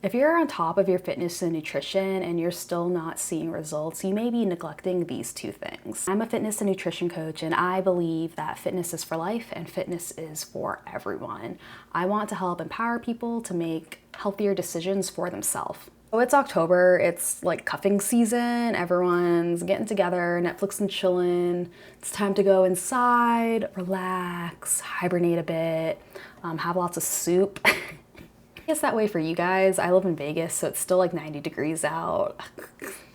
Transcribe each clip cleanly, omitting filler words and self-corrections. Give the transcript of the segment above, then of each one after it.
If you're on top of your fitness and nutrition and you're still not seeing results, you may be neglecting these two things. I'm a fitness and nutrition coach, and I believe that fitness is for life and fitness is for everyone. I want to help empower people to make healthier decisions for themselves. So it's October, it's like cuffing season, everyone's getting together, Netflix and chilling. It's time to go inside, relax, hibernate a bit, have lots of soup. It's that way for you guys. I live in Vegas, so it's still like 90 degrees out.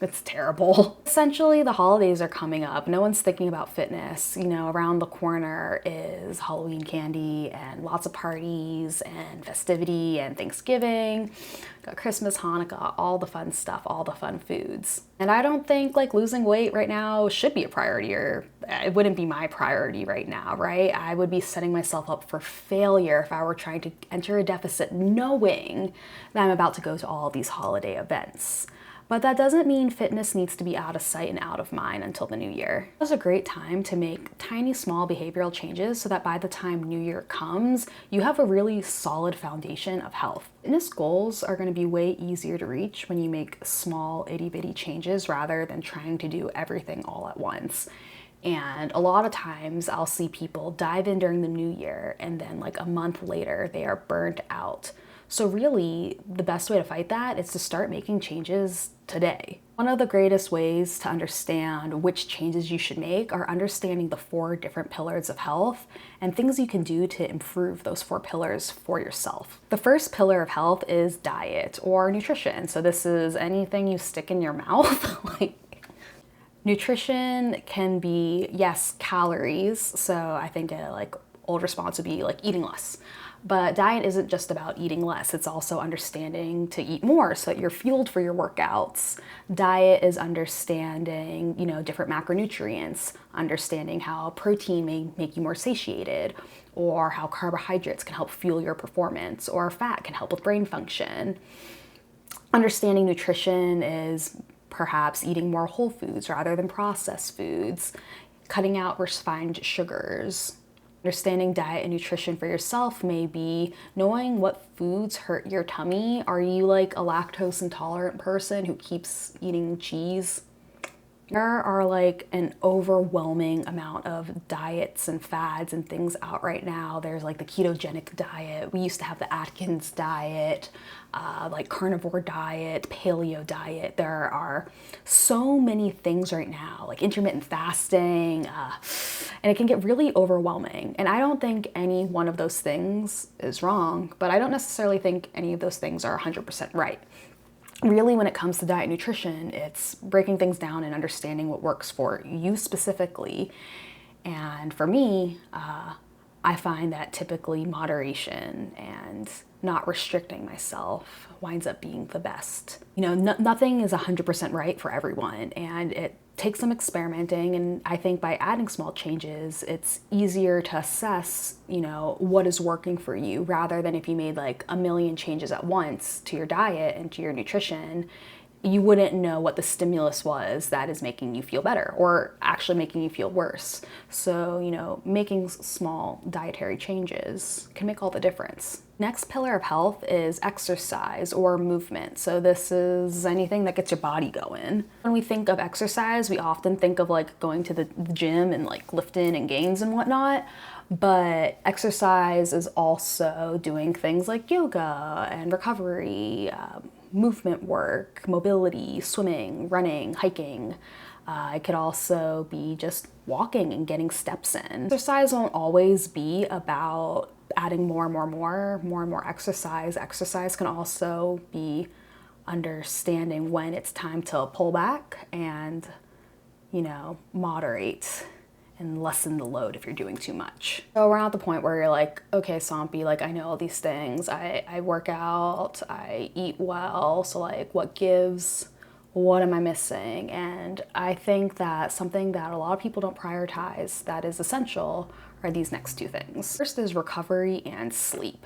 It's terrible. Essentially, the holidays are coming up. No one's thinking about fitness. You know, around the corner is Halloween candy and lots of parties and festivity and Thanksgiving, got Christmas, Hanukkah, all the fun stuff, all the fun foods. And I don't think like losing weight right now should be a priority, or it wouldn't be my priority right now, right? I would be setting myself up for failure if I were trying to enter a deficit knowing that I'm about to go to all these holiday events. But that doesn't mean fitness needs to be out of sight and out of mind until the new year. It's a great time to make tiny, small behavioral changes so that by the time New Year comes, you have a really solid foundation of health. Fitness goals are going to be way easier to reach when you make small, itty-bitty changes rather than trying to do everything all at once. And a lot of times I'll see people dive in during the new year and then like a month later, they are burnt out. So really, the best way to fight that is to start making changes today. One of the greatest ways to understand which changes you should make are understanding the 4 different pillars of health and things you can do to improve those 4 pillars for yourself. The first pillar of health is diet or nutrition. So this is anything you stick in your mouth. Nutrition can be, yes, calories. So I think like old response would be like eating less. But diet isn't just about eating less, it's also understanding to eat more so that you're fueled for your workouts. Diet is understanding, you know, different macronutrients, understanding how protein may make you more satiated, or how carbohydrates can help fuel your performance, or fat can help with brain function. Understanding nutrition is perhaps eating more whole foods rather than processed foods, cutting out refined sugars. Understanding diet and nutrition for yourself may be knowing what foods hurt your tummy. Are you like a lactose intolerant person who keeps eating cheese? There are like an overwhelming amount of diets and fads and things out right now. There's like the ketogenic diet. We used to have the Atkins diet, like carnivore diet, paleo diet. There are so many things right now, like intermittent fasting, and it can get really overwhelming. And I don't think any one of those things is wrong, but I don't necessarily think any of those things are 100% right. Really, when it comes to diet and nutrition, it's breaking things down and understanding what works for you specifically. And for me, I find that typically moderation and not restricting myself winds up being the best. You know, nothing is 100% right for everyone, and it takes some experimenting, and I think by adding small changes, it's easier to assess, you know, what is working for you rather than if you made like a million changes at once to your diet and to your nutrition. You wouldn't know what the stimulus was that is making you feel better or actually making you feel worse. So, you know, making small dietary changes can make all the difference. Next pillar of health is exercise or movement. So this is anything that gets your body going. When we think of exercise, we often think of like going to the gym and like lifting and gains and whatnot. But exercise is also doing things like yoga and recovery, movement work, mobility, swimming, running, hiking. It could also be just walking and getting steps in. Exercise won't always be about adding more and more exercise. Exercise can also be understanding when it's time to pull back and, you know, moderate and lessen the load if you're doing too much. So we're not at the point where you're like, okay, Sompi, like I know all these things. I work out, I eat well, so like what gives? What am I missing? And I think that something that a lot of people don't prioritize that is essential are these next 2 things. First is recovery and sleep.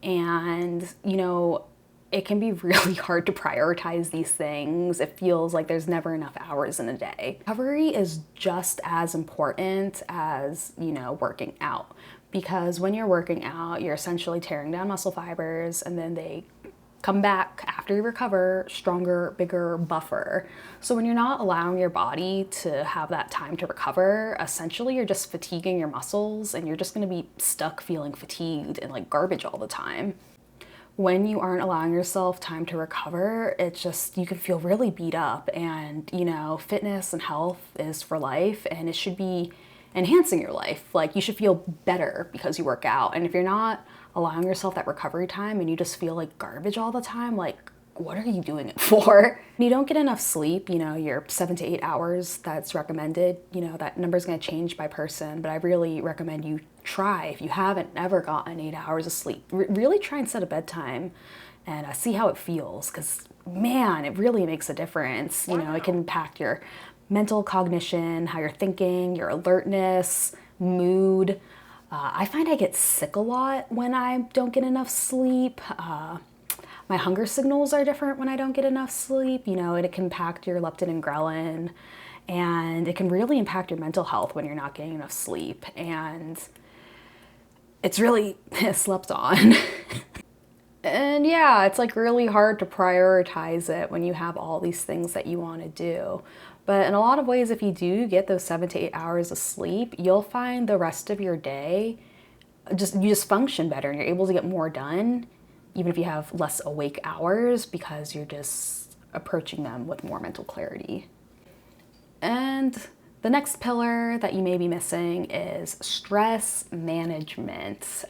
And, you know, it can be really hard to prioritize these things. It feels like there's never enough hours in a day. Recovery is just as important as, you know, working out, because when you're working out, you're essentially tearing down muscle fibers and then they come back after you recover stronger, bigger, buffer. So when you're not allowing your body to have that time to recover, essentially you're just fatiguing your muscles and you're just gonna be stuck feeling fatigued and like garbage all the time. When you aren't allowing yourself time to recover, it's just, you can feel really beat up. And, you know, fitness and health is for life, and it should be enhancing your life. Like, you should feel better because you work out. And if you're not allowing yourself that recovery time and you just feel like garbage all the time, like, what are you doing it for? When you don't get enough sleep, you know, your 7 to 8 hours that's recommended, you know, that number is going to change by person, but I really recommend you try, if you haven't ever gotten 8 hours of sleep, really try and set a bedtime and see how it feels, because man, it really makes a difference. You know, it can impact your mental cognition, how you're thinking, your alertness, mood. I find I get sick a lot when I don't get enough sleep. My hunger signals are different when I don't get enough sleep, you know, and it can impact your leptin and ghrelin, and it can really impact your mental health when you're not getting enough sleep, and it's really slept on. And yeah, it's like really hard to prioritize it when you have all these things that you want to do. But in a lot of ways, if you do get those 7 to 8 hours of sleep, you'll find the rest of your day, you just function better and you're able to get more done, even if you have less awake hours, because you're just approaching them with more mental clarity. And the next pillar that you may be missing is stress management.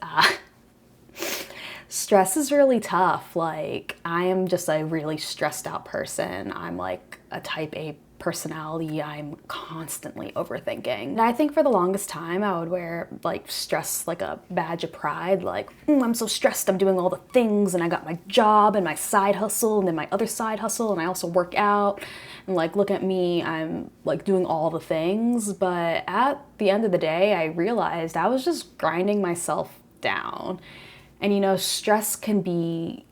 Stress is really tough. Like, I am just a really stressed out person. I'm like a type A personality. I'm constantly overthinking. And I think for the longest time I would wear like stress like a badge of pride, like, I'm so stressed, I'm doing all the things, and I got my job and my side hustle and then my other side hustle, and I also work out, and like, look at me, I'm like doing all the things. But at the end of the day, I realized I was just grinding myself down. And you know, stress can be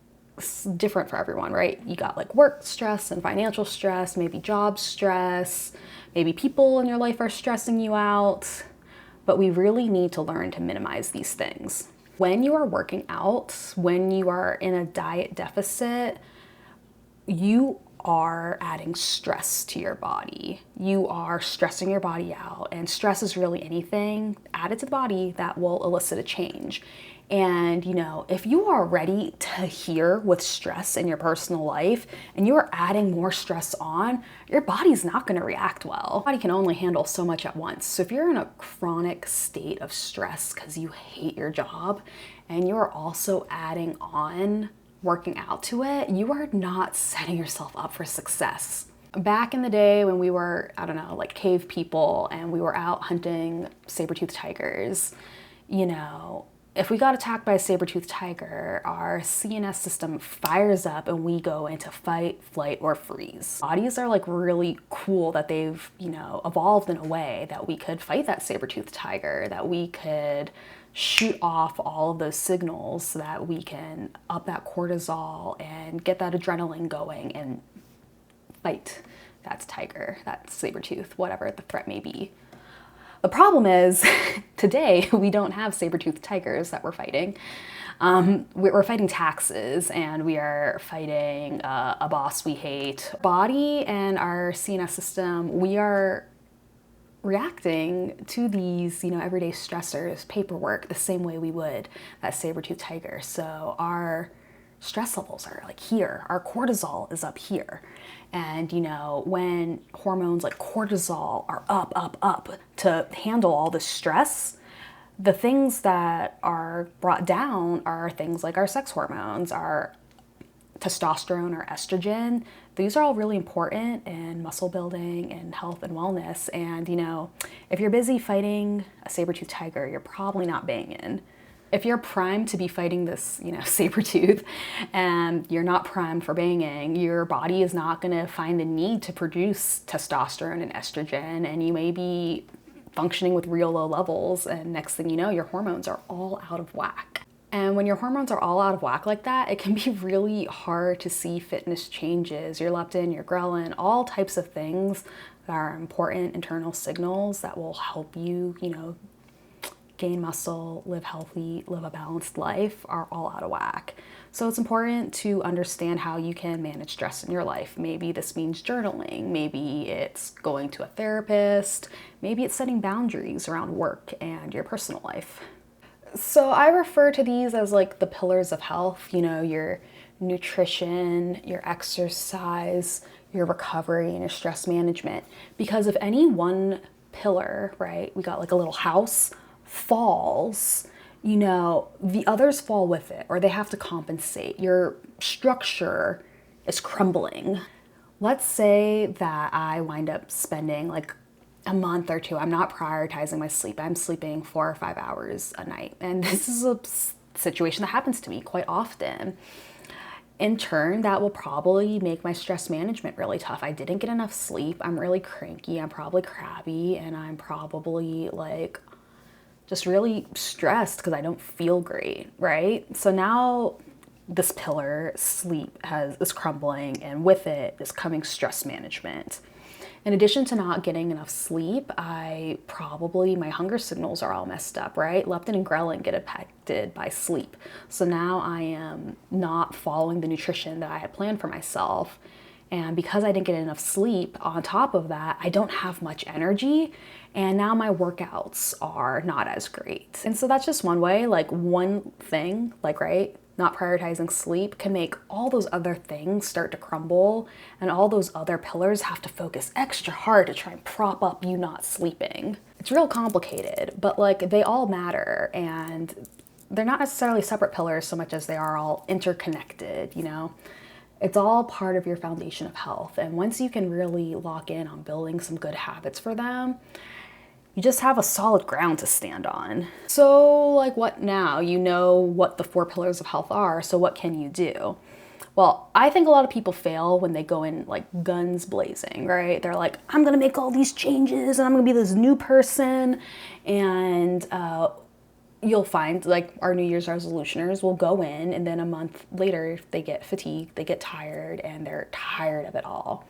different for everyone, right? You got like work stress and financial stress, maybe job stress, maybe people in your life are stressing you out, but we really need to learn to minimize these things. When you are working out, when you are in a diet deficit, you are adding stress to your body. You are stressing your body out, and stress is really anything added to the body that will elicit a change. And you know, if you are ready to heal with stress in your personal life and you are adding more stress on, your body's not going to react well. Your body can only handle so much at once. So if you're in a chronic state of stress because you hate your job and you're also adding on working out to it, you are not setting yourself up for success. Back in the day when we were, I don't know, like cave people, and we were out hunting saber-toothed tigers, you know, if we got attacked by a saber-toothed tiger, our CNS system fires up and we go into fight, flight, or freeze. Bodies are like really cool that they've, you know, evolved in a way that we could fight that saber-toothed tiger, that we could shoot off all of those signals so that we can up that cortisol and get that adrenaline going and fight that tiger, that saber-tooth, whatever the threat may be. The problem is, today we don't have saber-toothed tigers that we're fighting. We're fighting taxes, and we are fighting a boss we hate. Body and our CNS system, we are reacting to these, you know, everyday stressors, paperwork, the same way we would that saber-toothed tiger. So our stress levels are like here, our cortisol is up here. And you know, when hormones like cortisol are up to handle all this stress, the things that are brought down are things like our sex hormones, our testosterone or estrogen. These are all really important in muscle building and health and wellness. And you know, if you're busy fighting a saber-toothed tiger, you're probably not banging. If you're primed to be fighting this, you know, saber-tooth, and you're not primed for banging, your body is not going to find the need to produce testosterone and estrogen, and you may be functioning with real low levels, and next thing you know, your hormones are all out of whack. And when your hormones are all out of whack like that, it can be really hard to see fitness changes, your leptin, your ghrelin, all types of things that are important internal signals that will help you, you know, gain muscle, live healthy, live a balanced life are all out of whack. So it's important to understand how you can manage stress in your life. Maybe this means journaling, maybe it's going to a therapist, maybe it's setting boundaries around work and your personal life. So I refer to these as like the pillars of health, your nutrition, your exercise, your recovery, and your stress management. Because if any one pillar, right, we got like a little house, falls, the others fall with it, or they have to compensate. Your structure is crumbling. Let's say that I wind up spending like a month or two, I'm not prioritizing my sleep. I'm sleeping 4 or 5 hours a night. And this is a situation that happens to me quite often. In turn, that will probably make my stress management really tough. I didn't get enough sleep. I'm really cranky. I'm probably crabby. And I'm probably like just really stressed because I don't feel great, right? So now this pillar, sleep, is crumbling, and with it is coming stress management. In addition to not getting enough sleep, my hunger signals are all messed up, right? Leptin and ghrelin get affected by sleep. So now I am not following the nutrition that I had planned for myself. And because I didn't get enough sleep, on top of that, I don't have much energy. And now my workouts are not as great. And so that's just one way, like one thing, right? Not prioritizing sleep can make all those other things start to crumble, and all those other pillars have to focus extra hard to try and prop up you not sleeping. It's real complicated, but like they all matter, and they're not necessarily separate pillars so much as they are all interconnected, It's all part of your foundation of health, and once you can really lock in on building some good habits for them, you just have a solid ground to stand on. So like what now? You know what the 4 pillars of health are, so what can you do? Well, I think a lot of people fail when they go in like guns blazing, right? They're like, I'm gonna make all these changes and I'm gonna be this new person. And you'll find like our New Year's resolutioners will go in, and then a month later they get fatigued, they get tired, and they're tired of it all.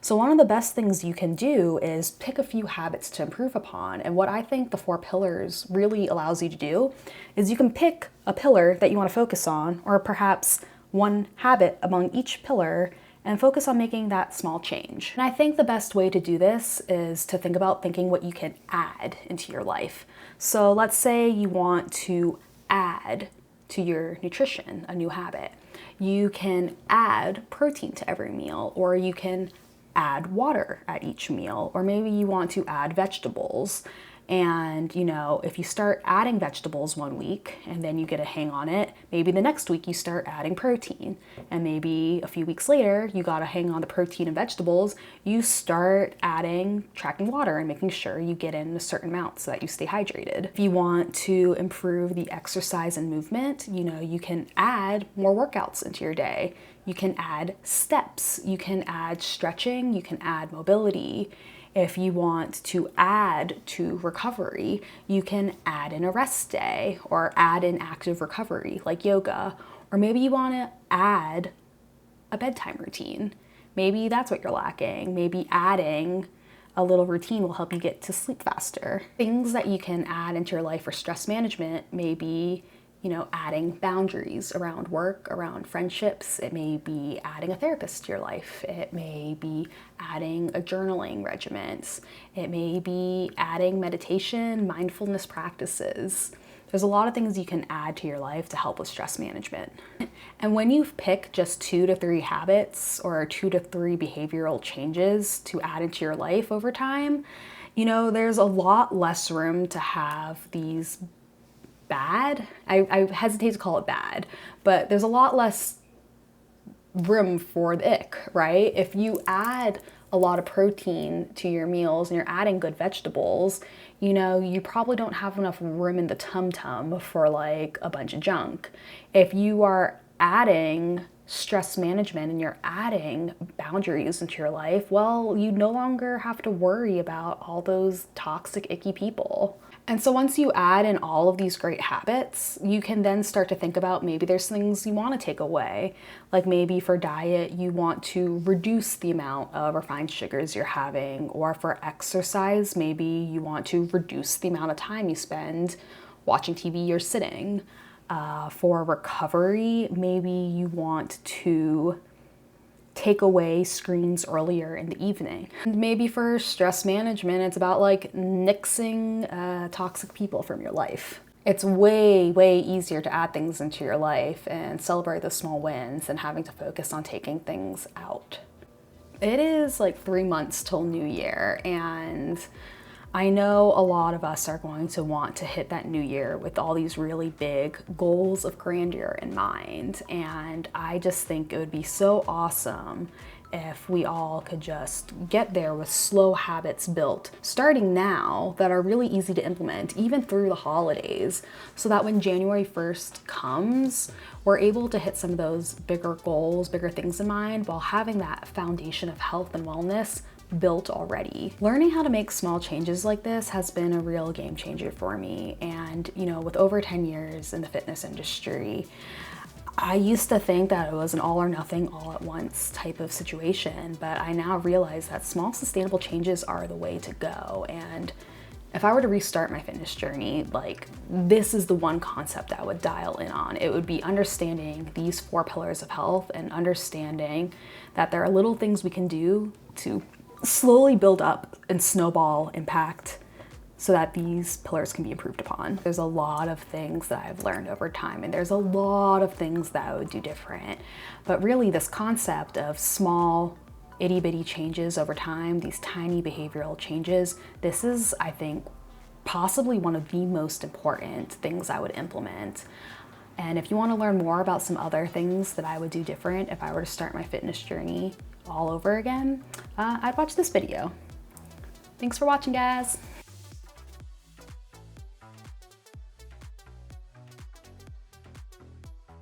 So one of the best things you can do is pick a few habits to improve upon. And what I think the 4 pillars really allows you to do is you can pick a pillar that you want to focus on, or perhaps one habit among each pillar, and focus on making that small change. And I think the best way to do this is to think about thinking what you can add into your life. So let's say you want to add to your nutrition a new habit. You can add protein to every meal, or you can add water at each meal, or maybe you want to add vegetables. And if you start adding vegetables one week and then you get a hang on it, maybe the next week you start adding protein, and maybe a few weeks later you got a hang on the protein and vegetables, you start tracking water and making sure you get in a certain amount so that you stay hydrated. If you want to improve the exercise and movement, you can add more workouts into your day. You can add steps, you can add stretching, you can add mobility. If you want to add to recovery, you can add in a rest day, or add in active recovery like yoga. Or maybe you want to add a bedtime routine. Maybe that's what you're lacking. Maybe adding a little routine will help you get to sleep faster. Things that you can add into your life for stress management may be adding boundaries around work, around friendships. It may be adding a therapist to your life. It may be adding a journaling regimen. It may be adding meditation, mindfulness practices. There's a lot of things you can add to your life to help with stress management. And when you pick just 2 to 3 habits or 2 to 3 behavioral changes to add into your life over time, there's a lot less room to have these bad, I hesitate to call it bad, but there's a lot less room for the ick, right? If you add a lot of protein to your meals and you're adding good vegetables, you probably don't have enough room in the tum-tum for like a bunch of junk. If you are adding stress management and you're adding boundaries into your life, well, you no longer have to worry about all those toxic, icky people. And so once you add in all of these great habits, you can then start to think about maybe there's things you want to take away. Like maybe for diet, you want to reduce the amount of refined sugars you're having, or for exercise, maybe you want to reduce the amount of time you spend watching TV, you're sitting. For recovery, maybe you want to take away screens earlier in the evening. And maybe for stress management, it's about like nixing toxic people from your life. It's way, way easier to add things into your life and celebrate the small wins than having to focus on taking things out. It is like 3 months till New Year, and I know a lot of us are going to want to hit that new year with all these really big goals of grandeur in mind. And I just think it would be so awesome if we all could just get there with slow habits built, starting now, that are really easy to implement, even through the holidays, so that when January 1st comes, we're able to hit some of those bigger goals, bigger things in mind, while having that foundation of health and wellness built already. Learning how to make small changes like this has been a real game changer for me. And, you know, with over 10 years in the fitness industry, I used to think that it was an all or nothing, all at once type of situation, but I now realize that small sustainable changes are the way to go. And if I were to restart my fitness journey, like, this is the one concept I would dial in on. It would be understanding these 4 pillars of health and understanding that there are little things we can do to slowly build up and snowball impact so that these pillars can be improved upon. There's a lot of things that I've learned over time, and there's a lot of things that I would do different. But really, this concept of small, itty-bitty changes over time, these tiny behavioral changes, this is, I think, possibly one of the most important things I would implement. And if you want to learn more about some other things that I would do different if I were to start my fitness journey all over again, I'd watch this video. Thanks for watching, guys.